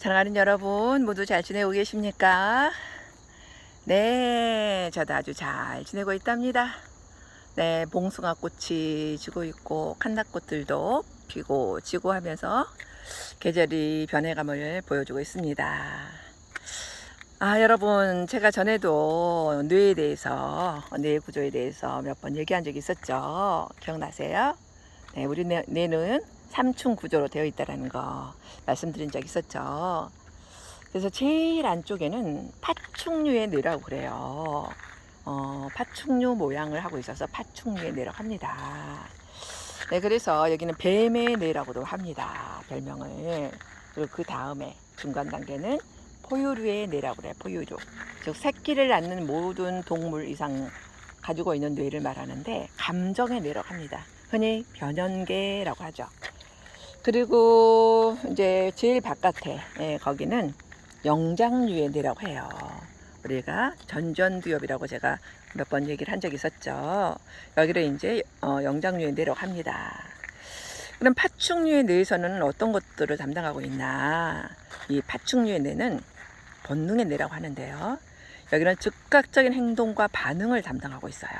사랑하는 여러분 모두 잘 지내고 계십니까? 네, 저도 아주 잘 지내고 있답니다. 네, 봉숭아 꽃이 지고 있고 칸나꽃들도 피고 지고 하면서 계절이 변해감을 보여주고 있습니다. 여러분, 제가 전에도 뇌에 대해서, 뇌 구조에 대해서 몇 번 얘기한 적이 있었죠. 기억나세요? 네, 우리 뇌는 삼층 구조로 되어 있다는 거 말씀드린 적 있었죠. 그래서 제일 안쪽에는 파충류의 뇌라고 그래요. 파충류 모양을 하고 있어서 파충류의 뇌라고 합니다. 네, 그래서 여기는 뱀의 뇌라고도 합니다. 별명을. 그리고 그 다음에 중간 단계는 포유류의 뇌라고 그래요. 포유류. 즉 새끼를 낳는 모든 동물 이상 가지고 있는 뇌를 말하는데 감정의 뇌라고 합니다. 흔히 변연계라고 하죠. 그리고 이제 제일 바깥에 거기는 영장류의 뇌라고 해요. 우리가 전전두엽이라고 제가 몇 번 얘기를 한 적이 있었죠. 여기를 이제 영장류의 뇌라고 합니다. 그럼 파충류의 뇌에서는 어떤 것들을 담당하고 있나? 이 파충류의 뇌는 본능의 뇌라고 하는데요. 여기는 즉각적인 행동과 반응을 담당하고 있어요.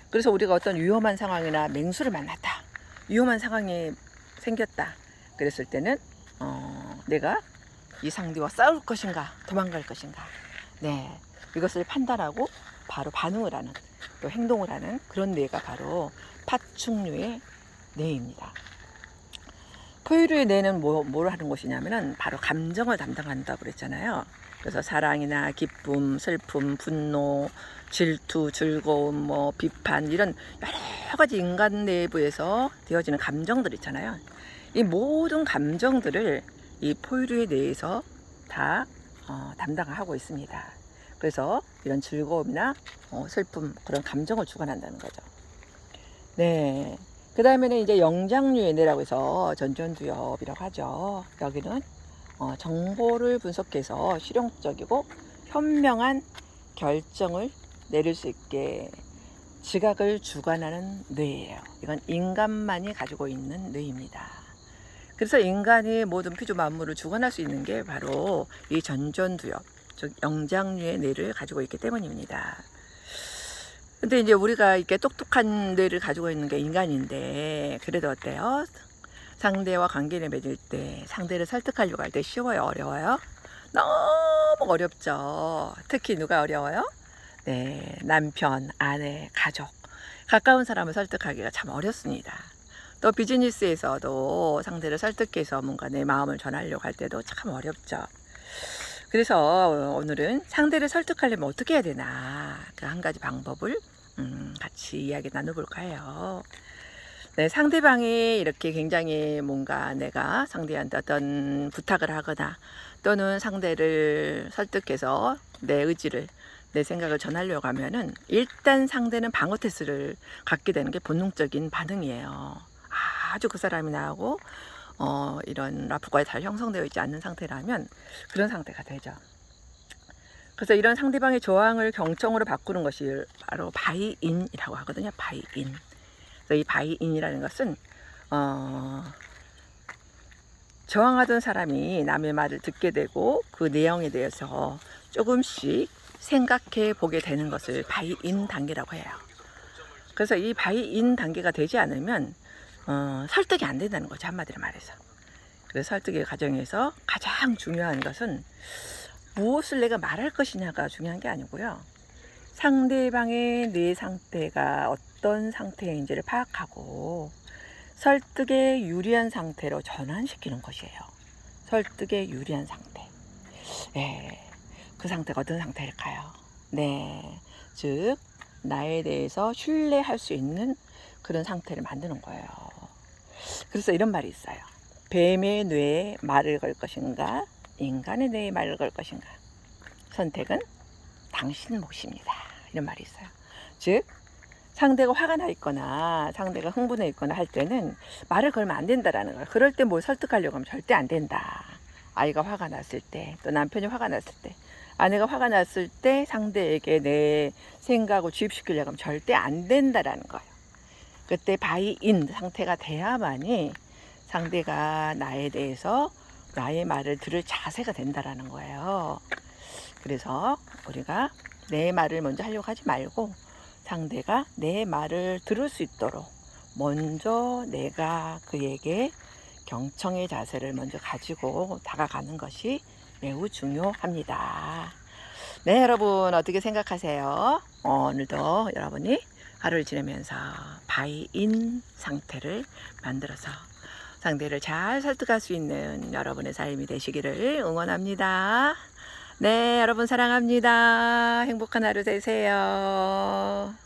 그래서 우리가 어떤 위험한 상황이나 맹수를 만났다. 위험한 상황이 생겼다. 그랬을 때는 내가 이 상대와 싸울 것인가 도망갈 것인가, 네, 이것을 판단하고 바로 반응을 하는, 또 행동을 하는 그런 뇌가 바로 파충류의 뇌입니다. 포유류의 뇌는 뭘 하는 것이냐면은 바로 감정을 담당한다고 그랬잖아요. 그래서 사랑이나 기쁨, 슬픔, 분노, 질투, 즐거움, 비판, 이런 여러 가지 인간 내부에서 되어지는 감정들 있잖아요. 이 모든 감정들을 이 포유류의 뇌에서 다 담당하고 있습니다. 그래서 이런 즐거움이나 슬픔, 그런 감정을 주관한다는 거죠. 네. 그 다음에는 이제 영장류의 뇌라고 해서 전전두엽이라고 하죠. 여기는 정보를 분석해서 실용적이고 현명한 결정을 내릴 수 있게 지각을 주관하는 뇌예요. 이건 인간만이 가지고 있는 뇌입니다. 그래서 인간이 모든 피조 만물을 주관할 수 있는 게 바로 이 전전두엽, 즉 영장류의 뇌를 가지고 있기 때문입니다. 근데 이제 우리가 이렇게 똑똑한 뇌를 가지고 있는 게 인간인데, 그래도 어때요? 상대와 관계를 맺을 때, 상대를 설득하려고 할 때 쉬워요, 어려워요? 너무 어렵죠. 특히 누가 어려워요? 네, 남편, 아내, 가족, 가까운 사람을 설득하기가 참 어렵습니다. 또 비즈니스에서도 상대를 설득해서 뭔가 내 마음을 전하려고 할 때도 참 어렵죠. 그래서 오늘은 상대를 설득하려면 어떻게 해야 되나, 그 한 가지 방법을 같이 이야기 나눠볼까 해요. 네, 상대방이 이렇게 굉장히 뭔가 내가 상대한테 어떤 부탁을 하거나 또는 상대를 설득해서 내 의지를, 내 생각을 전하려고 하면은 일단 상대는 방어 태세를 갖게 되는 게 본능적인 반응이에요. 아주 그 사람이 나하고 이런 라프과의 잘 형성되어 있지 않는 상태라면 그런 상태가 되죠. 그래서 이런 상대방의 저항을 경청으로 바꾸는 것이 바로 바이인이라고 하거든요. 바이인. 그래서 이 바이인이라는 것은 저항하던 사람이 남의 말을 듣게 되고 그 내용에 대해서 조금씩 생각해 보게 되는 것을 바이인 단계라고 해요. 그래서 이 바이인 단계가 되지 않으면 설득이 안 된다는 거죠, 한마디로 말해서. 그래서 설득의 과정에서 가장 중요한 것은 무엇을 내가 말할 것이냐가 중요한 게 아니고요, 상대방의 뇌 상태가 어떤 상태인지를 파악하고 설득에 유리한 상태로 전환시키는 것이에요. 설득에 유리한 상태. 네, 그 상태가 어떤 상태일까요? 네, 즉 나에 대해서 신뢰할 수 있는 그런 상태를 만드는 거예요. 그래서 이런 말이 있어요. 뱀의 뇌에 말을 걸 것인가, 인간의 뇌에 말을 걸 것인가, 선택은 당신 몫입니다. 이런 말이 있어요. 즉 상대가 화가 나 있거나 상대가 흥분해 있거나 할 때는 말을 걸면 안 된다라는 거예요. 그럴 때 뭘 설득하려고 하면 절대 안 된다. 아이가 화가 났을 때, 또 남편이 화가 났을 때, 아내가 화가 났을 때 상대에게 내 생각을 주입시키려고 하면 절대 안 된다라는 거예요. 그때 바이인 상태가 돼야만이 상대가 나에 대해서 나의 말을 들을 자세가 된다라는 거예요. 그래서 우리가 내 말을 먼저 하려고 하지 말고 상대가 내 말을 들을 수 있도록 먼저 내가 그에게 경청의 자세를 먼저 가지고 다가가는 것이 매우 중요합니다. 네, 여러분 어떻게 생각하세요? 오늘도 여러분이 하루를 지내면서 바이인 상태를 만들어서 상대를 잘 설득할 수 있는 여러분의 삶이 되시기를 응원합니다. 네, 여러분 사랑합니다. 행복한 하루 되세요.